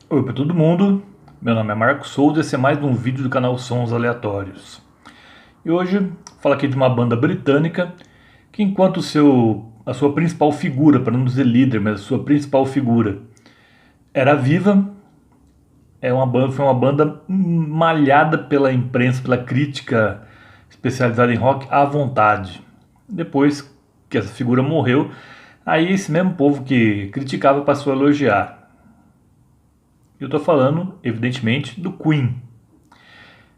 Oi para todo mundo, meu nome é Marcos Souza e esse é mais um vídeo do canal Sons Aleatórios. E hoje falo aqui de uma banda britânica que enquanto a sua principal figura, para não dizer líder, mas a sua principal figura era viva, foi uma banda malhada pela imprensa, pela crítica especializada em rock à vontade. Depois que essa figura morreu, aí esse mesmo povo que criticava passou a elogiar. Eu estou falando, evidentemente, do Queen.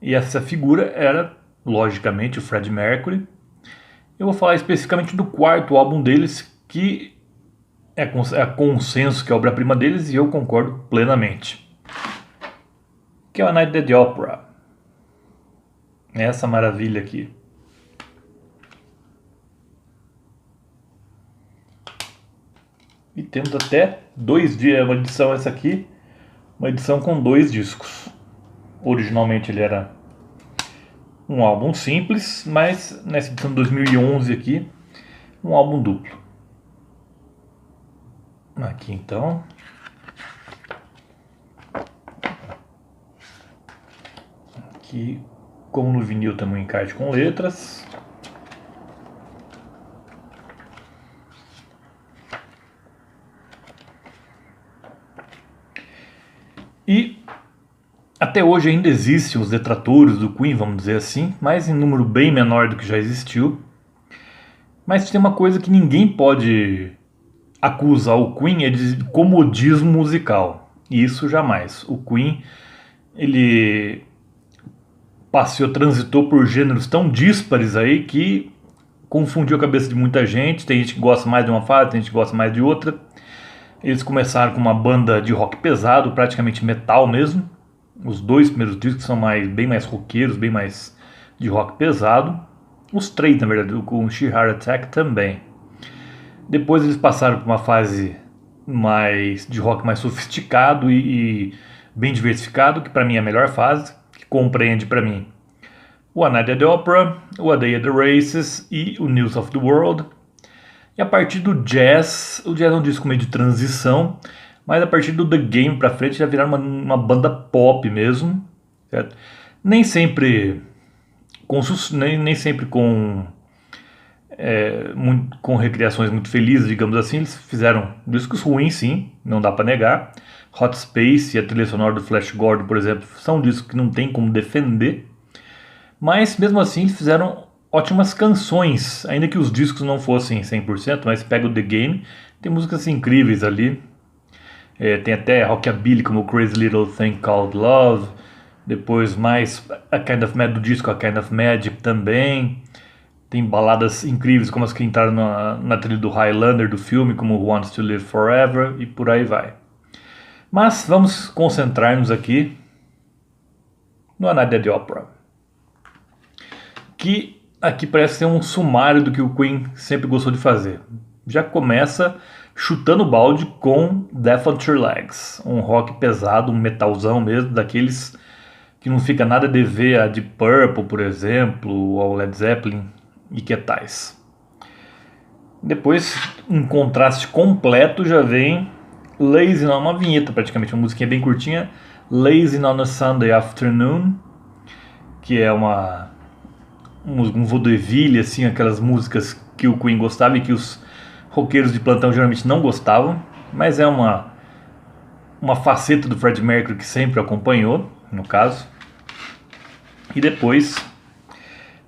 E essa figura era, logicamente, o Freddie Mercury. Eu vou falar especificamente do quarto álbum deles, que é consenso que é a obra-prima deles, e eu concordo plenamente. Que é o A Night at the Opera. Essa maravilha aqui. E temos até dois dias, uma edição essa aqui, uma edição com 2 discos. Originalmente ele era um álbum simples, mas nessa edição de 2011 aqui, um álbum duplo. Aqui então. Aqui, como no vinil, tem um encarte com letras. E até hoje ainda existem os detratores do Queen, vamos dizer assim, mas em número bem menor do que já existiu. Mas tem uma coisa que ninguém pode acusar o Queen, é de comodismo musical. E isso jamais. O Queen, ele transitou por gêneros tão díspares aí que confundiu a cabeça de muita gente. Tem gente que gosta mais de uma fase, tem gente que gosta mais de outra. Eles começaram com uma banda de rock pesado, praticamente metal mesmo. Os 2 primeiros discos são bem mais roqueiros, bem mais de rock pesado. Os 3, na verdade, com o Sheer Heart Attack também. Depois eles passaram por uma fase mais de rock mais sofisticado e bem diversificado, que para mim é a melhor fase, que compreende para mim o A Night at the Opera, o A Day at the Races e o News of the World. E a partir do jazz, o jazz é um disco meio de transição, mas a partir do The Game pra frente já viraram uma banda pop mesmo, certo? Nem sempre nem sempre com recriações muito felizes, digamos assim. Eles fizeram discos ruins, sim, não dá para negar. Hot Space e a trilha sonora do Flash Gordon, por exemplo, são discos que não tem como defender. Mas mesmo assim eles fizeram ótimas canções, ainda que os discos não fossem 100%, mas pega o The Game, tem músicas incríveis ali. Tem até rockabilly como Crazy Little Thing Called Love, depois mais A Kind of Magic do disco, A Kind of Magic também. Tem baladas incríveis como as que entraram na trilha do Highlander do filme, como Who Wants to Live Forever e por aí vai. Mas vamos concentrar-nos aqui no A Night at the Opera, que aqui parece ser um sumário do que o Queen sempre gostou de fazer. Já começa chutando o balde com Death on Your Legs, um rock pesado, um metalzão mesmo, daqueles que não fica nada a dever a Deep Purple, por exemplo, ou ao Led Zeppelin e que tais. Depois, um contraste completo, já vem Lazy, uma vinheta praticamente, uma musiquinha bem curtinha, Lazy on a Sunday Afternoon, que é um vaudeville, assim, aquelas músicas que o Queen gostava e que os roqueiros de plantão geralmente não gostavam, mas é uma faceta do Freddie Mercury que sempre acompanhou, no caso. E depois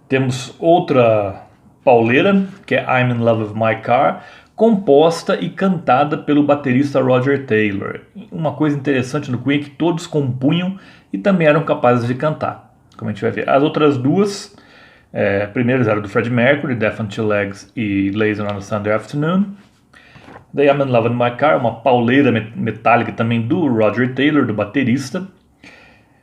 temos outra pauleira, que é I'm in Love with My Car, composta e cantada pelo baterista Roger Taylor. Uma coisa interessante no Queen é que todos compunham e também eram capazes de cantar, como a gente vai ver. As outras duas primeiras eram do Freddie Mercury, Death on Two Legs e Lazy on a Sunday Afternoon. Daí I'm in Love with My Car, uma pauleira metálica também do Roger Taylor, do baterista.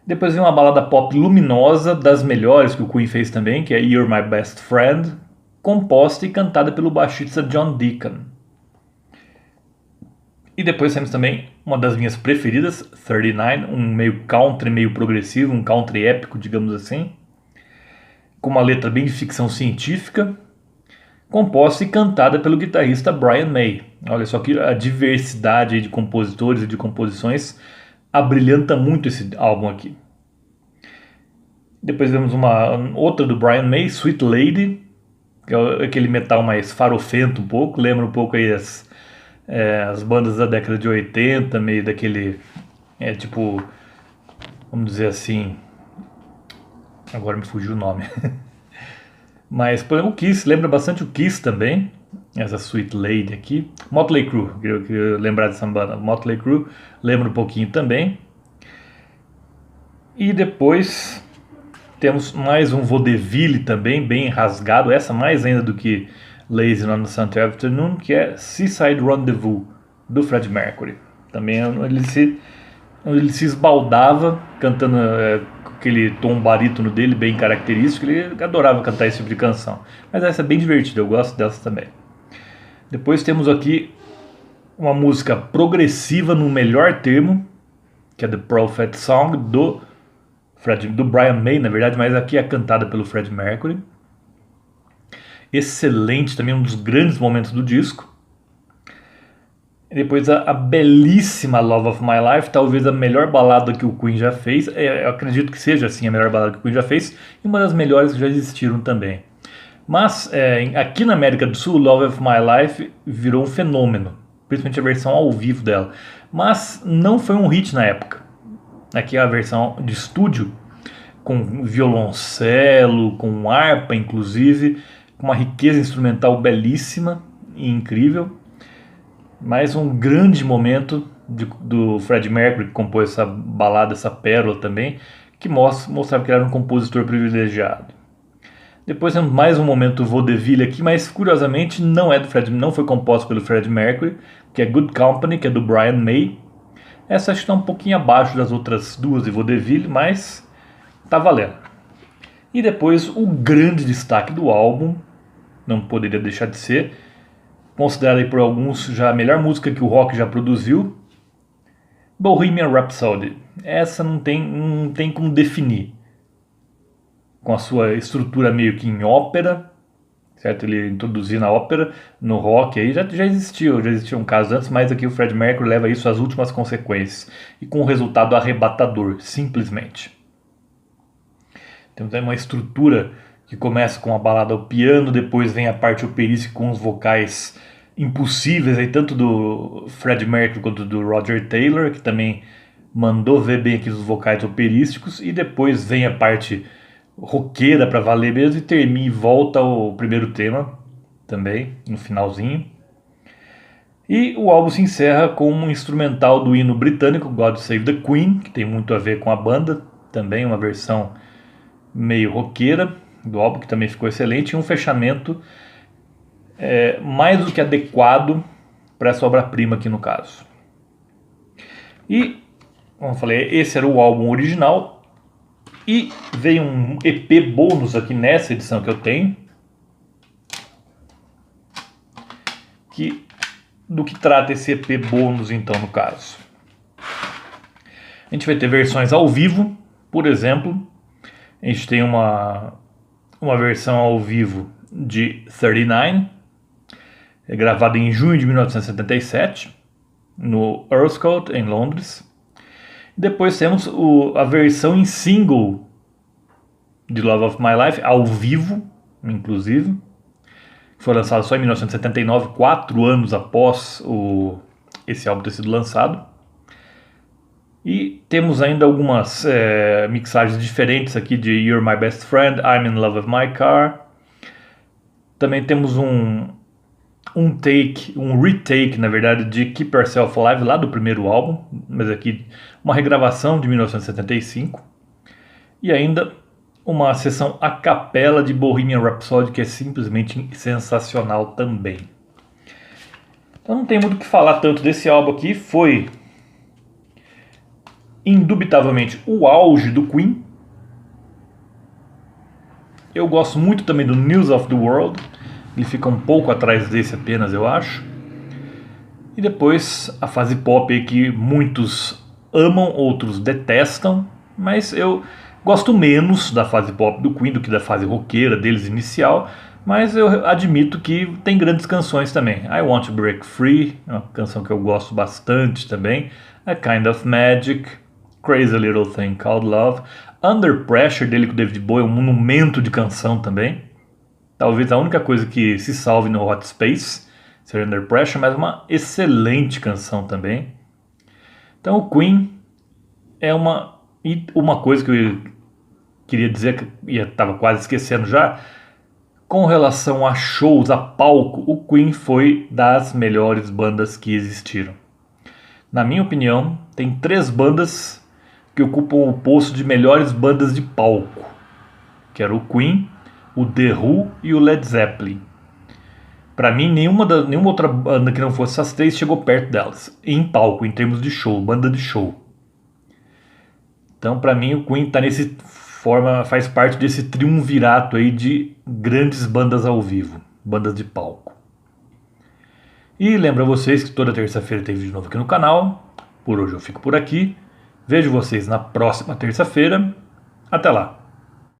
Depois vem uma balada pop luminosa, das melhores que o Queen fez também, que é You're My Best Friend, composta e cantada pelo baixista John Deacon. E depois temos também uma das minhas preferidas, 39, um meio country, meio progressivo, um country épico, digamos assim, com uma letra bem de ficção científica, composta e cantada pelo guitarrista Brian May. Olha só que a diversidade de compositores e de composições abrilhanta muito esse álbum aqui. Depois vemos uma outra do Brian May, Sweet Lady, que é aquele metal mais farofento um pouco, lembra um pouco aí as bandas da década de 80, meio daquele, tipo, vamos dizer assim, agora me fugiu o nome. Mas, por exemplo, o Kiss, lembra bastante o Kiss também, essa Sweet Lady aqui. Motley Crue, queria lembrar dessa banda. Motley Crue lembra um pouquinho também. E depois temos mais um vaudeville também, bem rasgado, essa mais ainda do que Lazy on a Sunday Afternoon, que é Seaside Rendezvous, do Freddie Mercury. Também ele se esbaldava cantando com aquele tom barítono dele, bem característico. Ele adorava cantar esse tipo de canção. Mas essa é bem divertida, eu gosto dessa também. Depois temos aqui uma música progressiva no melhor termo, que é The Prophet Song, do Brian May, na verdade, mas aqui é cantada pelo Freddie Mercury. Excelente, também um dos grandes momentos do disco. E depois a belíssima Love of My Life, talvez a melhor balada que o Queen já fez. Eu acredito que seja assim a melhor balada que o Queen já fez, e uma das melhores que já existiram também. Mas aqui na América do Sul, Love of My Life virou um fenômeno, principalmente a versão ao vivo dela. Mas não foi um hit na época. Aqui é a versão de estúdio, com violoncelo, com harpa inclusive, com uma riqueza instrumental belíssima e incrível. Mais um grande momento do Freddie Mercury, que compôs essa balada, essa pérola também, que mostrava que ele era um compositor privilegiado. Depois temos mais um momento vaudeville aqui, mas curiosamente não foi composto pelo Freddie Mercury, que é Good Company, que é do Brian May. Essa acho que está um pouquinho abaixo das outras duas de vaudeville, mas tá valendo. E depois o grande destaque do álbum, não poderia deixar de ser, considerada por alguns já a melhor música que o rock já produziu, Bohemian Rhapsody. Essa não tem como definir. Com a sua estrutura meio que em ópera, certo? Ele introduziu na ópera, no rock aí já existiam casos antes, mas aqui o Freddie Mercury leva isso às últimas consequências e com um resultado arrebatador, simplesmente. Temos aí uma estrutura que começa com a balada ao piano, depois vem a parte operística com os vocais impossíveis, aí, tanto do Freddie Mercury quanto do Roger Taylor, que também mandou ver bem aqui os vocais operísticos, e depois vem a parte roqueira para valer mesmo, e termina e volta o primeiro tema também, no finalzinho. E o álbum se encerra com um instrumental do hino britânico, God Save the Queen, que tem muito a ver com a banda, também uma versão meio roqueira do álbum, que também ficou excelente, e um fechamento mais do que adequado para essa obra-prima aqui no caso. E, como eu falei, esse era o álbum original, e veio um EP bônus aqui nessa edição que eu tenho, do que trata esse EP bônus então no caso. A gente vai ter versões ao vivo, por exemplo, a gente tem uma versão ao vivo de 39, gravada em junho de 1977, no Earl's Court, em Londres. Depois temos a versão em single de Love of My Life, ao vivo, inclusive, que foi lançado só em 1979, 4 anos após esse álbum ter sido lançado. E temos ainda algumas mixagens diferentes aqui de You're My Best Friend, I'm in Love with My Car. Também temos um retake, na verdade, de Keep Yourself Alive, lá do primeiro álbum, mas aqui uma regravação de 1975. E ainda uma sessão a capela de Bohemian Rhapsody, que é simplesmente sensacional também. Então não tem muito o que falar tanto desse álbum aqui, foi indubitavelmente o auge do Queen. Eu gosto muito também do News of the World, ele fica um pouco atrás desse apenas, eu acho. E depois a fase pop que muitos amam, outros detestam, mas eu gosto menos da fase pop do Queen do que da fase roqueira deles inicial, mas eu admito que tem grandes canções também. I Want to Break Free, é uma canção que eu gosto bastante também. A Kind of Magic, Crazy Little Thing Called Love. Under Pressure dele com o David Bowie é um monumento de canção também. Talvez a única coisa que se salve no Hot Space seja Under Pressure, mas uma excelente canção também. Então o Queen é uma coisa que eu queria dizer, que eu estava quase esquecendo já, com relação a shows, a palco, o Queen foi das melhores bandas que existiram. Na minha opinião, tem 3 bandas que ocupam o posto de melhores bandas de palco, que era o Queen, o The Who e o Led Zeppelin. Para mim, nenhuma outra banda que não fosse essas 3 chegou perto delas, em palco, em termos de show, banda de show. Então, para mim, o Queen faz parte desse triunvirato aí de grandes bandas ao vivo, bandas de palco. E lembro a vocês que toda terça-feira tem vídeo novo aqui no canal. Por hoje eu fico por aqui. Vejo vocês na próxima terça-feira. Até lá!